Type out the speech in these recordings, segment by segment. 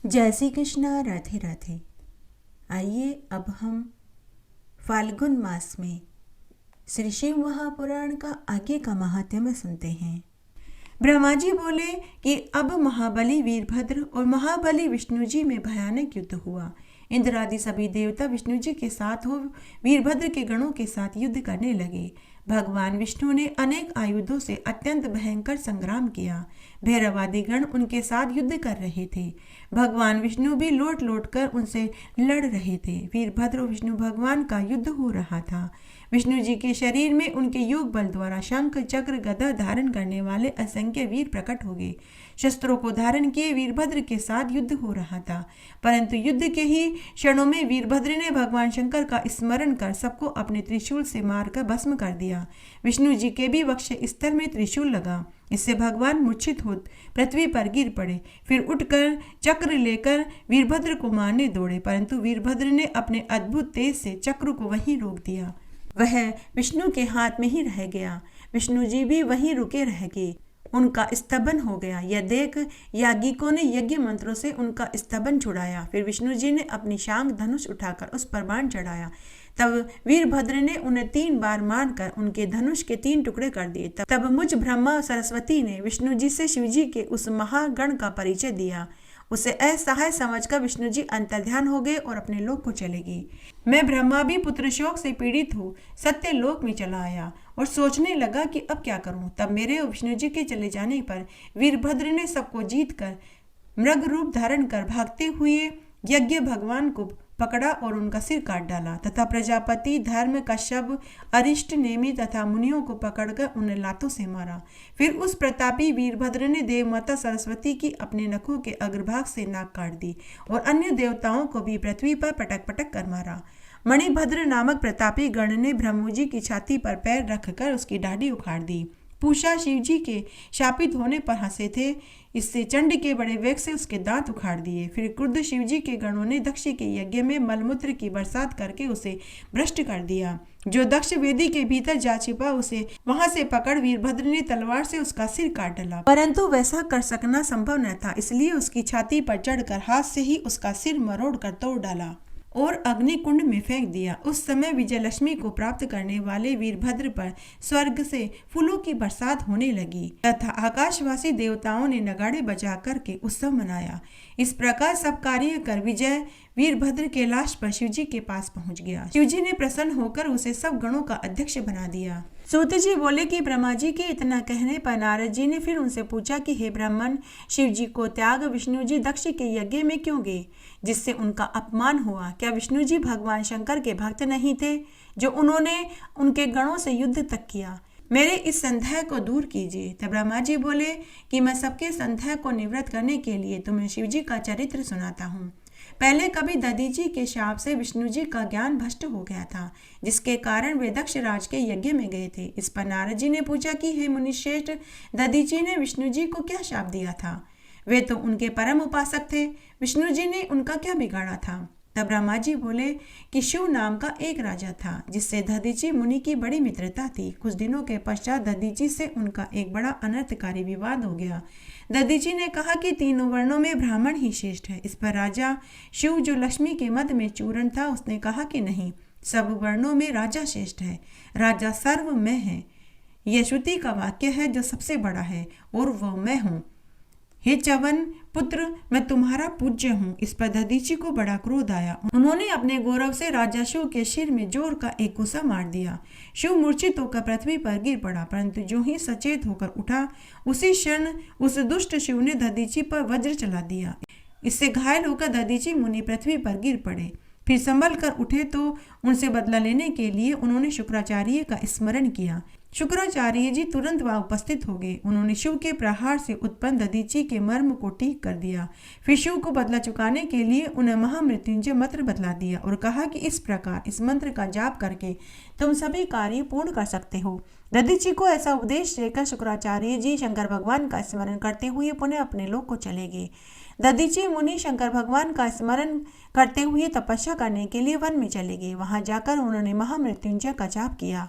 जय श्री कृष्णा। राधे राधे। आइए अब हम फाल्गुन मास में श्री शिव महापुराण का आगे का महात्म्य सुनते हैं। ब्रह्मा जी बोले कि अब महाबली वीरभद्र और महाबली विष्णु जी में भयानक युद्ध हुआ। इंद्र आदि सभी देवता विष्णु जी के साथ हो वीरभद्र के गणों के साथ युद्ध करने लगे। भगवान विष्णु ने अनेक आयुधों से अत्यंत भयंकर संग्राम किया। भैरवादी गण उनके साथ युद्ध कर रहे थे। भगवान विष्णु भी लौट लौट कर उनसे लड़ रहे थे। वीरभद्र और विष्णु भगवान का युद्ध हो रहा था। विष्णु जी के शरीर में उनके योग बल द्वारा शंख चक्र गदा धारण करने वाले असंख्य वीर प्रकट हो गए। शस्त्रों को धारण किए वीरभद्र के साथ युद्ध हो रहा था, परंतु युद्ध के ही क्षणों में वीरभद्र ने भगवान शंकर का स्मरण कर सबको अपने त्रिशूल से मारकर भस्म कर दिया। विष्णु जी के भी वक्ष स्थल में त्रिशूल लगा। इससे भगवान मूर्छित हो पृथ्वी पर गिर पड़े। फिर उठकर चक्र लेकर वीरभद्र को मारने दौड़े, परंतु वीरभद्र ने अपने अद्भुत तेज से चक्र को वहीं रोक दिया। वह विष्णु के हाथ में ही रह गया। विष्णु जी भी वहीं रुके रह गए। उनका स्तबन हो गया। यह देख याज्ञिकों ने यज्ञ मंत्रों से उनका स्तबन छुड़ाया। फिर विष्णु जी ने अपनी शांग धनुष उठाकर उस पर बाण चढ़ाया। तब वीरभद्र ने उन्हें 3 बार मारकर उनके धनुष के 3 टुकड़े कर दिए। तब मुझ ब्रह्मा सरस्वती ने विष्णु जी से शिव जी के उस महागण का परिचय दिया। उसे असहाय समझकर विष्णु जी अंतर्ध्यान हो गए और अपने लोक को चले गए। मैं ब्रह्मा भी पुत्र शोक से पीड़ित हूँ सत्य लोक में चला आया और सोचने लगा कि अब क्या करूं। तब मेरे और विष्णु जी के चले जाने पर वीरभद्र ने सबको जीत कर मृग रूप धारण कर भागते हुए यज्ञ भगवान को पकड़ा और उनका सिर काट डाला तथा प्रजापति धर्म कश्यप अरिष्ट नेमि तथा मुनियों को पकड़कर उन्हें लातों से मारा। फिर उस प्रतापी वीरभद्र ने देव माता सरस्वती की अपने नखों के अग्रभाग से नाक काट दी और अन्य देवताओं को भी पृथ्वी पर पटक पटक कर मारा। मणिभद्र नामक प्रतापी गण ने ब्रह्मू जी की छाती पर पैर रखकर उसकी दाढ़ी उखाड़ दी। पूषा शिव जी के शापित होने पर हंसे थे, इससे चंड के बड़े वेग से उसके दांत उखाड़ दिए। फिर क्रुद्ध शिव जी के गणों ने दक्ष के यज्ञ में मलमूत्र की बरसात करके उसे भ्रष्ट कर दिया। जो दक्ष वेदी के भीतर जा छिपा उसे वहां से पकड़ वीरभद्र ने तलवार से उसका सिर काट डाला, परंतु वैसा कर सकना संभव न था, इसलिए उसकी छाती पर चढ़कर हाथ से ही उसका सिर मरोड़ कर तोड़ डाला और अग्निकुंड में फेंक दिया। उस समय विजयलक्ष्मी को प्राप्त करने वाले वीरभद्र पर स्वर्ग से फूलों की बरसात होने लगी तथा आकाशवासी देवताओं ने नगाड़े बजा करके उत्सव मनाया। इस प्रकार सब कार्य कर विजय वीरभद्र के लाश पर शिवजी के पास पहुंच गया। शिवजी ने प्रसन्न होकर उसे सब गणों का अध्यक्ष बना दिया। सूत जी बोले कि ब्रह्मा जी के इतना कहने पर नारद जी ने फिर उनसे पूछा कि हे ब्राह्मण, शिव जी को त्याग विष्णु जी दक्ष के यज्ञ में क्यों गए जिससे उनका अपमान हुआ? क्या विष्णु जी भगवान शंकर के भक्त नहीं थे जो उन्होंने उनके गणों से युद्ध तक किया? मेरे इस संदेह को दूर कीजिए। तब ब्रह्मा जी बोले कि मैं सबके संदेह को निवृत्त करने के लिए तुम्हें शिव जी का चरित्र सुनाता हूँ। पहले कभी दधीची के शाप से विष्णु जी का ज्ञान भ्रष्ट हो गया था, जिसके कारण वे दक्ष राज के यज्ञ में गए थे। इस पर नारद जी ने पूछा कि हे मुनिश्रेष्ठ, दधीची ने विष्णु जी को क्या शाप दिया था? वे तो उनके परम उपासक थे, विष्णु जी ने उनका क्या बिगाड़ा था? तब ब्रह्मा जी बोले कि शिव नाम का एक राजा था जिससे दधीची मुनि की बड़ी मित्रता थी। कुछ दिनों के पश्चात दधीची से उनका एक बड़ा अनर्थकारी विवाद हो गया। दधीची ने कहा कि तीनों वर्णों में ब्राह्मण ही श्रेष्ठ है। इस पर राजा शिव, जो लक्ष्मी के मद में चूरण था, उसने कहा कि नहीं, सब वर्णों में राजा श्रेष्ठ है, राजा सर्व मैं है। यह श्रुति का वाक्य है जो सबसे बड़ा है और वह मैं हूँ। हे च्यवन पुत्र, मैं तुम्हारा पूज्य हूँ। इस पर दधीची को बड़ा क्रोध आया। उन्होंने अपने गौरव से राजा शिव के सिर में जोर का एक गुस्सा मार दिया। शिव मूर्छित होकर पृथ्वी पर गिर पड़ा, परंतु जो ही सचेत होकर उठा, उसी क्षण उस दुष्ट शिव ने दधीची पर वज्र चला दिया। इससे घायल होकर दधीची मुनि पृथ्वी पर गिर पड़े। फिर संभल कर उठे तो उनसे बदला लेने के लिए उन्होंने शुक्राचार्य का स्मरण किया। शुक्राचार्य जी तुरंत वहां उपस्थित हो गए। उन्होंने शिव के प्रहार से उत्पन्न दधीची के मर्म को ठीक कर दिया। फिर शिव को बदला चुकाने के लिए उन्हें महामृत्युंजय मंत्र बतला दिया और कहा कि इस प्रकार इस मंत्र का जाप करके तुम सभी कार्य पूर्ण कर सकते हो। दधीची को ऐसा उपदेश देकर शुक्राचार्य जी शंकर भगवान का स्मरण करते हुए पुनः अपने लोक को चले गए। दधीची मुनि शंकर भगवान का स्मरण करते हुए तपस्या करने के लिए वन में चले गए। वहां जाकर उन्होंने महामृत्युंजय का जाप किया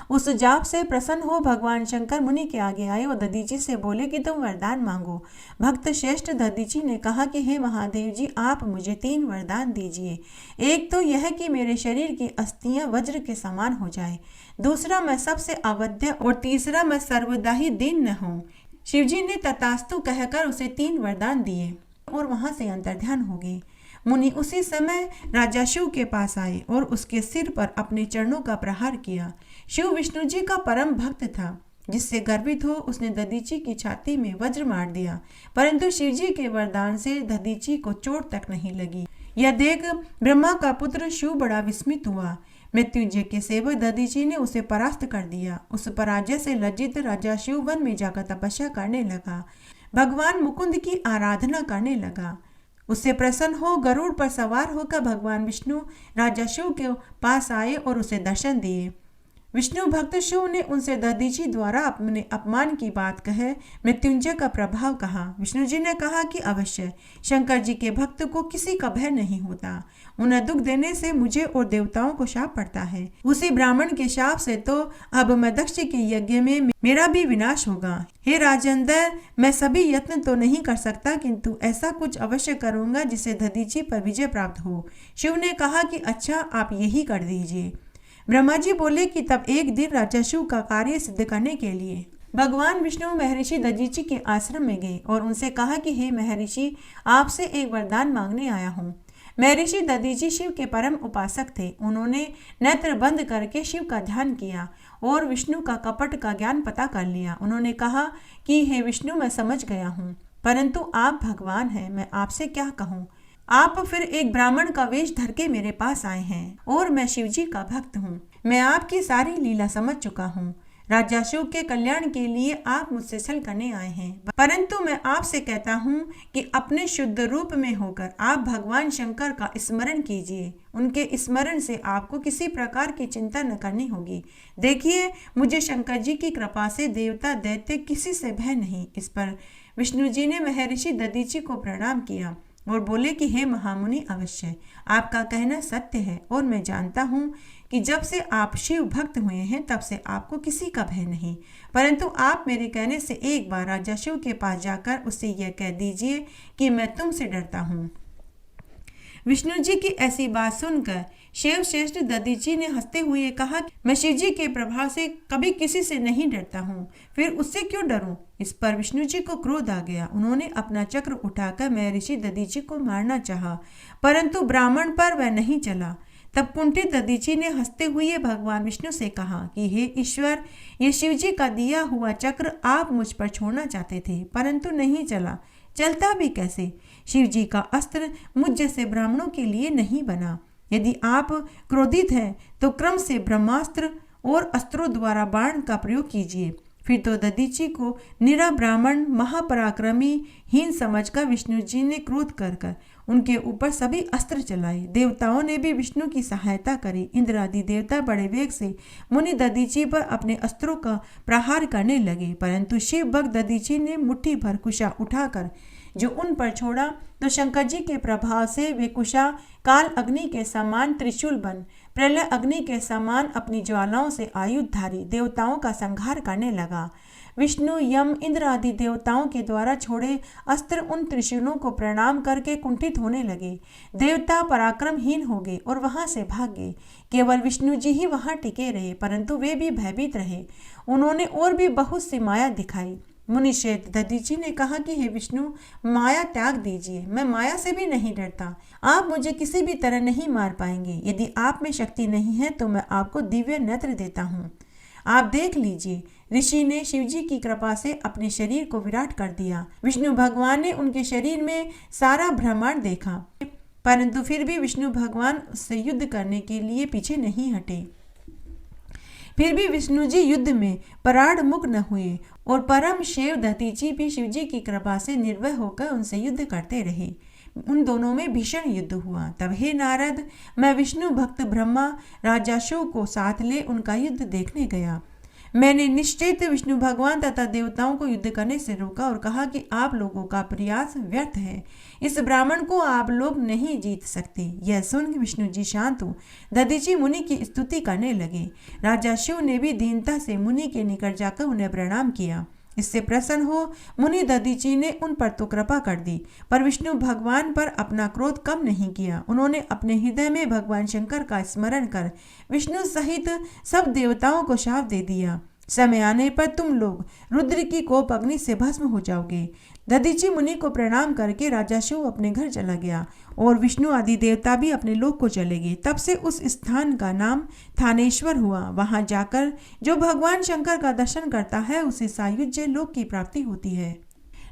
उस जाप से प्रसन्न हो भगवान शंकर मुनि के आगे आए और दधीची से बोले कि तुम वरदान मांगो। भक्त श्रेष्ठ दधीची ने कहा कि हे महादेव जी, आप मुझे 3 वरदान दीजिए। एक तो यह कि मेरे शरीर की अस्थियां वज्र के समान हो जाए, दूसरा मैं सबसे अवध्य, और तीसरा मैं सर्वदा ही दीन न हूँ। शिवजी ने तथास्तु कहकर उसे 3 वरदान दिए और वहां से अंतर्ध्यान हो गए। मुनि उसी समय राजा शिव के पास आए और उसके सिर पर अपने चरणों का प्रहार किया। शिव विष्णु जी का परम भक्त था, जिससे गर्वित हो उसने दधीची की छाती में वज्र मार दिया, परंतु शिवजी के वरदान से दधीची को चोट तक नहीं लगी। यह देख ब्रह्मा का पुत्र शिव बड़ा विस्मित हुआ। मृत्युंजय के सेवक दधीची ने उसे परास्त कर दिया। उस पराजय से लज्जित राजा शिव वन में जाकर तपस्या करने लगा, भगवान मुकुंद की आराधना करने लगा। उससे प्रसन्न हो गरुड़ पर सवार होकर भगवान विष्णु राजा शिव के पास आए और उसे दर्शन दिए। विष्णु भक्त शिव ने उनसे दधीची द्वारा अपने अपमान की बात कहे मृत्युंजय का प्रभाव कहा। विष्णु जी ने कहा कि अवश्य शंकर जी के भक्त को किसी का भय नहीं होता, उन्हें दुख देने से मुझे और देवताओं को शाप पड़ता है। उसी ब्राह्मण के शाप से तो अब मैं दक्ष के यज्ञ में मेरा भी विनाश होगा। हे राजेंद्र, मैं सभी यत्न तो नहीं कर सकता, किंतु ऐसा कुछ अवश्य करूंगा जिससे दधीची पर विजय प्राप्त हो। शिव ने कहा कि अच्छा, आप यही कर दीजिए। ब्रह्मा जी बोले कि तब एक दिन राजा शिव का कार्य सिद्ध करने के लिए भगवान विष्णु महर्षि दधीची के आश्रम में गए और उनसे कहा कि हे महर्षि, आपसे एक वरदान मांगने आया हूँ। महर्षि दधीची शिव के परम उपासक थे। उन्होंने नेत्र बंद करके शिव का ध्यान किया और विष्णु का कपट का ज्ञान पता कर लिया। उन्होंने कहा कि हे विष्णु, मैं समझ गया हूँ, परंतु आप भगवान हैं, मैं आपसे क्या कहूँ। आप फिर एक ब्राह्मण का वेश धर के मेरे पास आए हैं और मैं शिवजी का भक्त हूँ। मैं आपकी सारी लीला समझ चुका हूँ। राजा शिव के कल्याण के लिए आप मुझसे छल करने आए हैं, परंतु मैं आपसे कहता हूँ कि अपने शुद्ध रूप में होकर आप भगवान शंकर का स्मरण कीजिए। उनके स्मरण से आपको किसी प्रकार की चिंता न करनी होगी। देखिए, मुझे शंकर जी की कृपा से देवता दैत्य किसी से भय नहीं। इस पर विष्णु जी ने महर्षि दधीची को प्रणाम किया और बोले कि हे महामुनि, अवश्य आपका कहना सत्य है और मैं जानता हूँ कि जब से आप शिव भक्त हुए हैं तब से आपको किसी का भय नहीं, परंतु आप मेरे कहने से एक बार राजा शिव के पास जाकर उससे यह कह दीजिए कि मैं तुमसे डरता हूँ। विष्णु जी की ऐसी बात सुनकर शिव श्रेष्ठ दधीची ने हंसते हुए कहा, मैं शिव जी के प्रभाव से कभी किसी से नहीं डरता हूँ, फिर उससे क्यों डरूं। इस पर विष्णु जी को क्रोध आ गया। उन्होंने अपना चक्र उठाकर महर्षि दधीची को मारना चाहा, परंतु ब्राह्मण पर वह नहीं चला। तब कुंठित दधीची ने हंसते हुए भगवान विष्णु से कहा कि हे ईश्वर, ये शिव जी का दिया हुआ चक्र आप मुझ पर छोड़ना चाहते थे, परंतु नहीं चला, चलता भी कैसे। शिव जी का अस्त्र मुझ जैसे ब्राह्मणों के लिए नहीं बना। यदि आप क्रोधित हैं तो क्रम से ब्रह्मास्त्र और अस्त्रों द्वारा बाण का प्रयोग कीजिए। फिर तो दधीची को निरा ब्राह्मण महापराक्रमी हीन समझकर विष्णु जी ने क्रोध कर उनके ऊपर सभी अस्त्र चलाए। देवताओं ने भी विष्णु की सहायता करी। इंद्र आदि देवता बड़े वेग से मुनि दधीची पर अपने अस्त्रों का प्रहार करने लगे, परंतु शिव भक्त दधीची ने मुट्ठी भर कुशा उठाकर जो उन पर छोड़ा तो शंकर जी के प्रभाव से वे कुशा काल अग्नि के समान त्रिशूल बन प्रलय अग्नि के समान अपनी ज्वालाओं से आयुधधारी देवताओं का संहार करने लगा। विष्णु, यम, इंद्र आदि देवताओं के द्वारा छोड़े अस्त्र उन त्रिशूलों को प्रणाम करके कुंठित होने लगे। देवता पराक्रमहीन हो गए और वहां से भाग गए। केवल विष्णु जी ही वहां टिके रहे, परंतु वे भी भयभीत रहे। उन्होंने और भी बहुत सी माया दिखाई। मुनिश्रेष्ठ दधीची ने कहा कि हे विष्णु, माया त्याग दीजिए, मैं माया से भी नहीं डरता। आप मुझे किसी भी तरह नहीं मार पाएंगे। यदि आप में शक्ति नहीं है तो मैं आपको दिव्य नेत्र देता हूँ, आप देख लीजिए। ऋषि ने शिवजी की कृपा से अपने शरीर को विराट कर दिया। विष्णु भगवान ने उनके शरीर में सारा ब्रह्मांड देखा, परंतु फिर भी विष्णु भगवान उससे युद्ध करने के लिए पीछे नहीं हटे। फिर भी विष्णु जी युद्ध में पराड़ मुख न हुए और परम शिव दधीची भी शिवजी की कृपा से निर्भय होकर उनसे युद्ध करते रहे। उन दोनों में भीषण युद्ध हुआ। तब हे नारद, मैं विष्णु भक्त ब्रह्मा राजा शिव को साथ ले उनका युद्ध देखने गया। मैंने निश्चित विष्णु भगवान तथा देवताओं को युद्ध करने से रोका और कहा कि आप लोगों का प्रयास व्यर्थ है, इस ब्राह्मण को आप लोग नहीं जीत सकते। यह सुन विष्णु जी शांत हो दधीची मुनि की स्तुति करने लगे। राजा शिव ने भी दीनता से मुनि के निकट जाकर उन्हें प्रणाम किया। इससे प्रसन्न हो मुनि दधीची ने उन पर तो कृपा कर दी, पर विष्णु भगवान पर अपना क्रोध कम नहीं किया। उन्होंने अपने हृदय में भगवान शंकर का स्मरण कर विष्णु सहित सब देवताओं को शाप दे दिया, समय आने पर तुम लोग रुद्र की कोप अग्नि से भस्म हो जाओगे। दधीची मुनि को प्रणाम करके राजा शिव अपने घर चला गया और विष्णु आदि देवता भी अपने लोक को चले गए। तब से उस स्थान का नाम थानेश्वर हुआ। वहां जाकर जो भगवान शंकर का दर्शन करता है उसे सायुज्य लोक की प्राप्ति होती है।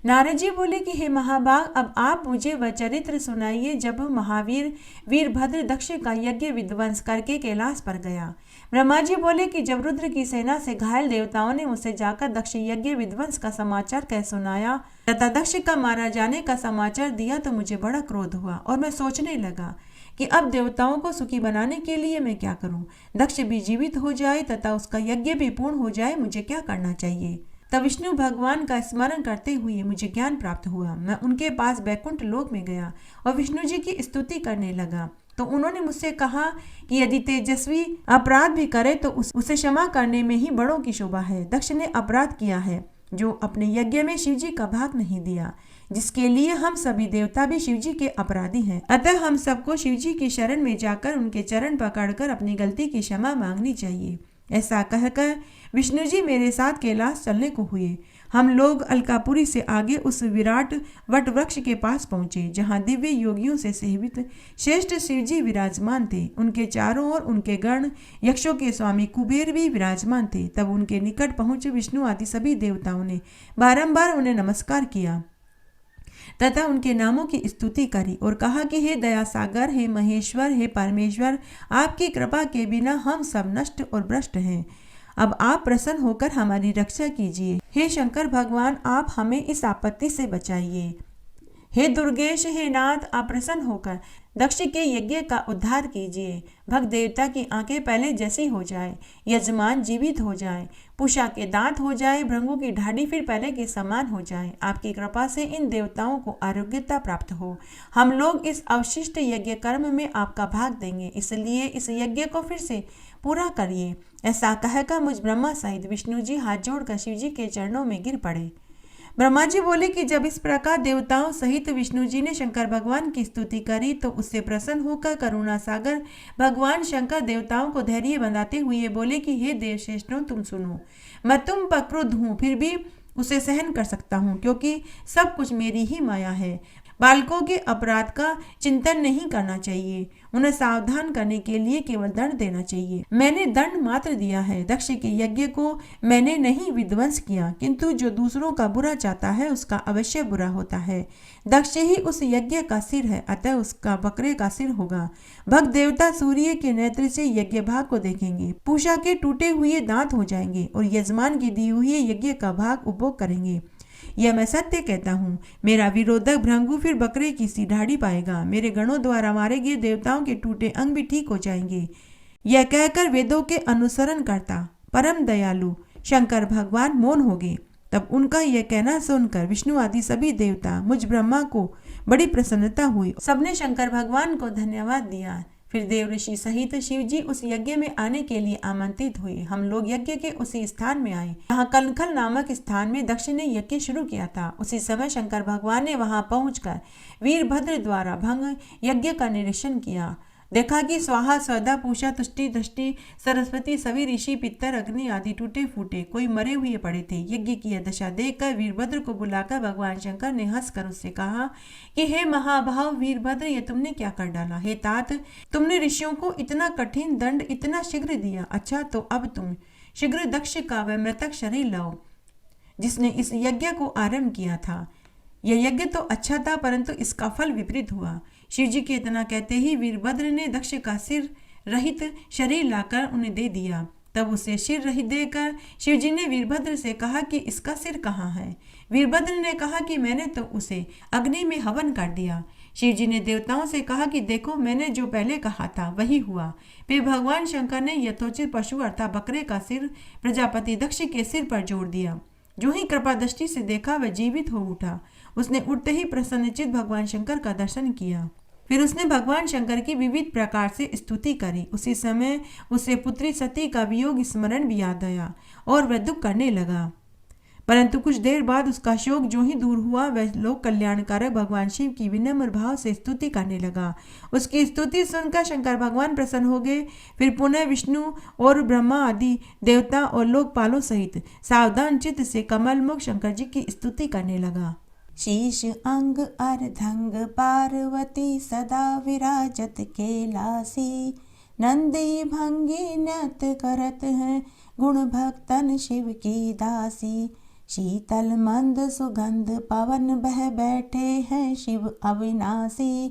नारद जी बोले कि हे महाभाग, अब आप मुझे वह चरित्र सुनाइए जब महावीर वीरभद्र दक्ष का यज्ञ विध्वंस करके कैलाश पर गया। ब्रह्मा जी बोले कि जब रुद्र की सेना से घायल देवताओं ने मुझसे जाकर दक्ष यज्ञ विध्वंस का समाचार कह सुनाया तथा दक्ष का मारा जाने का समाचार दिया तो मुझे बड़ा क्रोध हुआ और मैं सोचने लगा कि अब देवताओं को सुखी बनाने के लिए मैं क्या करूं। दक्ष भी जीवित हो जाए तथा उसका यज्ञ भी पूर्ण हो जाए, मुझे क्या करना चाहिए। तब विष्णु भगवान का स्मरण करते हुए मुझे ज्ञान प्राप्त हुआ। मैं उनके पास बैकुंठ लोक में गया और विष्णु जी की स्तुति करने लगा। तो उन्होंने मुझसे कहा कि यदि तेजस्वी अपराध भी करे तो उसे क्षमा करने में ही बड़ों की शोभा है। दक्ष ने अपराध किया है जो अपने यज्ञ में शिवजी का भाग नहीं दिया, जिसके लिए हम सभी देवता भी शिवजी के अपराधी हैं। अतः हम सबको शिवजी की शरण में जाकर उनके चरण पकड़कर अपनी गलती की क्षमा मांगनी चाहिए। ऐसा कहकर विष्णु जी मेरे साथ कैलाश चलने को हुए। हम लोग अलकापुरी से आगे उस विराट वट वृक्ष के पास पहुंचे जहां दिव्य योगियों से सेवित श्रेष्ठ शिवजी विराजमान थे। उनके चारों ओर उनके गण यक्षों के स्वामी कुबेर भी विराजमान थे। तब उनके निकट पहुंचे विष्णु आदि सभी देवताओं ने बारंबार उन्हें नमस्कार किया तथा उनके नामों की स्तुति करी और कहा कि हे दया सागर, हे महेश्वर, हे परमेश्वर, आपकी कृपा के बिना हम सब नष्ट और भ्रष्ट हैं। अब आप प्रसन्न होकर हमारी रक्षा कीजिए। हे शंकर भगवान, आप हमें इस आपत्ति से बचाइए। हे दुर्गेश, हे नाथ, आप प्रसन्न होकर दक्ष के यज्ञ का उद्धार कीजिए। भक्त देवता की आंखें पहले जैसी हो जाए, यजमान जीवित हो जाए, पूषा के दांत हो जाए, भृंगु की ढाडी फिर पहले के समान हो जाए। आपकी कृपा से इन देवताओं को आरोग्यता प्राप्त हो। हम लोग इस अवशिष्ट यज्ञ कर्म में आपका भाग देंगे, इसलिए इस यज्ञ को फिर से पूरा करिए। ऐसा कहकर मुझ ब्रह्मा सहित विष्णु जी हाथ जोड़कर शिव जी के चरणों में गिर पड़े। ब्रह्मा जी बोले कि जब इस प्रकार देवताओं सहित विष्णु जी ने शंकर भगवान की स्तुति करी तो उससे प्रसन्न होकर करुणा सागर भगवान शंकर देवताओं को धैर्य बंधाते हुए बोले कि हे देव श्रेष्ठों, तुम सुनो, मैं तुम पर क्रुद्ध हूँ, फिर भी उसे सहन कर सकता हूँ क्योंकि सब कुछ मेरी ही माया है। बालकों के अपराध का चिंतन नहीं करना चाहिए, उन्हें सावधान करने के लिए केवल दंड देना चाहिए। मैंने दंड मात्र दिया है। दक्ष के यज्ञ को मैंने नहीं विध्वंस किया, किंतु जो दूसरों का बुरा चाहता है उसका अवश्य बुरा होता है। दक्ष ही उस यज्ञ का सिर है, अतः उसका बकरे का सिर होगा। भक्त देवता सूर्य के नेत्र से यज्ञ भाग को देखेंगे, पूषा के टूटे हुए दांत हो जाएंगे और यजमान की दी हुई यज्ञ का भाग उपभोग करेंगे। यह मैं सत्य कहता हूँ। मेरा विरोधक भृंगु फिर बकरे की सी ढाड़ी पाएगा। मेरे गणों द्वारा मारे गए देवताओं के टूटे अंग भी ठीक हो जाएंगे। यह कहकर वेदों के अनुसरण करता परम दयालु शंकर भगवान मौन हो गए। तब उनका यह कहना सुनकर विष्णु आदि सभी देवता मुझ ब्रह्मा को बड़ी प्रसन्नता हुई। सबने शंकर भगवान को धन्यवाद दिया। फिर देव ऋषि सहित शिव जी उस यज्ञ में आने के लिए आमंत्रित हुए। हम लोग यज्ञ के उसी स्थान में आए जहाँ कनखल नामक स्थान में दक्ष ने यज्ञ शुरू किया था। उसी समय शंकर भगवान ने वहां पहुंचकर वीरभद्र द्वारा भंग यज्ञ का निरीक्षण किया। देखा कि स्वाहा, स्वदा, पूषा, तुष्टि, दृष्टि, सरस्वती सभी ऋषि, पितर, अग्नि आदि टूटे फूटे कोई मरे हुए पड़े थे। यज्ञ की यह दशा देखकर वीरभद्र को बुलाकर भगवान शंकर ने हंसकर उससे कहा कि हे महाभाव वीरभद्र, ये तुमने क्या कर डाला। हे तात, तुमने ऋषियों को इतना कठिन दंड इतना शीघ्र दिया। अच्छा, तो अब तुम शीघ्र दक्ष का वह मृतक शरीर लाओ जिसने इस यज्ञ को आरंभ किया था। यह यज्ञ तो अच्छा था, परंतु इसका फल विपरीत हुआ। शिवजी के इतना कहते ही वीरभद्र ने दक्ष का सिर रहित शरीर लाकर उन्हें दे दिया। तब उसे सिर रहित देकर शिवजी ने वीरभद्र से कहा कि इसका सिर कहाँ है। वीरभद्र ने कहा कि मैंने तो उसे अग्नि में हवन कर दिया। शिव जी ने देवताओं से कहा कि देखो, मैंने जो पहले कहा था वही हुआ। फिर भगवान शंकर ने यथोचित पशु अर्थात बकरे का सिर प्रजापति दक्ष के सिर पर जोड़ दिया। जो ही कृपा दृष्टि से देखा वह जीवित हो उठा। उसने उठते ही प्रसन्नचित भगवान शंकर का दर्शन किया। फिर उसने भगवान शंकर की विविध प्रकार से स्तुति करी। उसी समय उसे पुत्री सती का वियोग स्मरण भी याद आया और वह दुख करने लगा। परंतु कुछ देर बाद उसका शोक जो ही दूर हुआ, वह लोक कल्याणकारक भगवान शिव की विनम्र भाव से स्तुति करने लगा। उसकी स्तुति सुनकर शंकर भगवान प्रसन्न हो गए। फिर पुनः विष्णु और ब्रह्मा आदि देवता और लोकपालों सहित सावधान चित्त से कमल मुख शंकर जी की स्तुति करने लगा। शीश अंग अर्धंग पार्वती सदा विराजत कैलासी, नंदी भंगी नृत्य करत हैं गुण भक्तन शिव की दासी। शीतल मंद सुगंध पवन बह बैठे हैं शिव अविनाशी,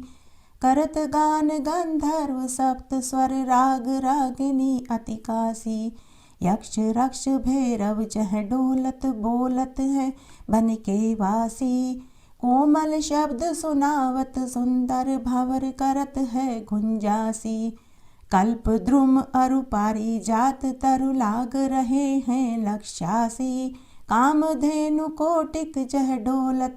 करत गान गंधर्व सप्त स्वर राग रागिनी अति काशी। यक्ष रक्ष भैरव जह डोलत बोलत है बन के वासी, कोमल शब्द सुनावत सुंदर भंवर करत है गुंजासी। कल्प द्रुम अरु पारी जात तरु लाग रहे हैं लक्षासी, कामधेनु कोटिक जह डोलत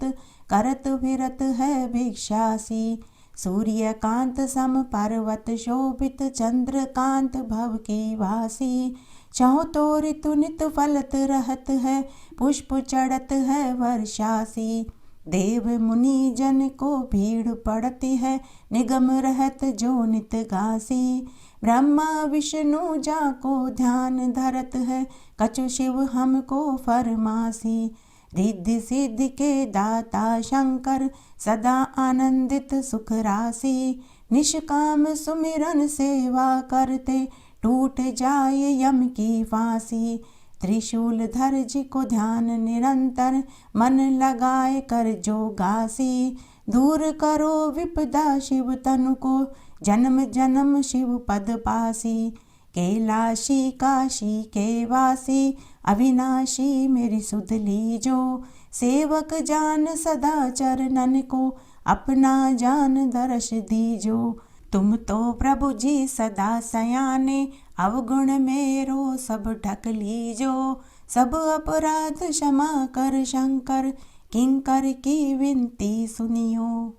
करत विरत है भिक्षासी। सूर्यकांत सम पर्वत शोभित चंद्रकांत भव की वासी, चौ तो ऋतु नित फलत रहत है पुष्प चढ़त है वर्षासी। देव मुनि जन को भीड़ पड़ती है निगम रहत जो नित गासी, ब्रह्मा विष्णु जाको ध्यान धरत है कछु शिव हमको फरमासी। रिद्धि सिद्धि के दाता शंकर सदा आनंदित सुख राशि, निष्काम सुमिरन सेवा करते टूट जाए यम की फांसी। त्रिशूल धर जी को ध्यान निरंतर मन लगाए कर जो गासी, दूर करो विपदा शिव तनु को जन्म जन्म शिव पद पासी। कैलाशी काशी के वासी अविनाशी मेरी सुध लीजो, सेवक जान सदा चरणन को अपना जान दर्श दीजो। तुम तो प्रभु जी सदा सयाने अवगुण मेरो सब ढक लीजो, सब अपराध क्षमा कर शंकर किंकर की विनती सुनियो।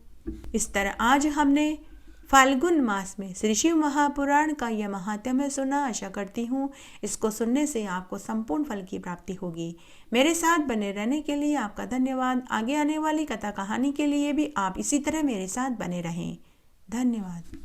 इस तरह आज हमने फाल्गुन मास में श्री शिव महापुराण का यह महात्म्य सुना। आशा करती हूँ इसको सुनने से आपको संपूर्ण फल की प्राप्ति होगी। मेरे साथ बने रहने के लिए आपका धन्यवाद। आगे आने वाली कथा कहानी के लिए भी आप इसी तरह मेरे साथ बने रहें। धन्यवाद।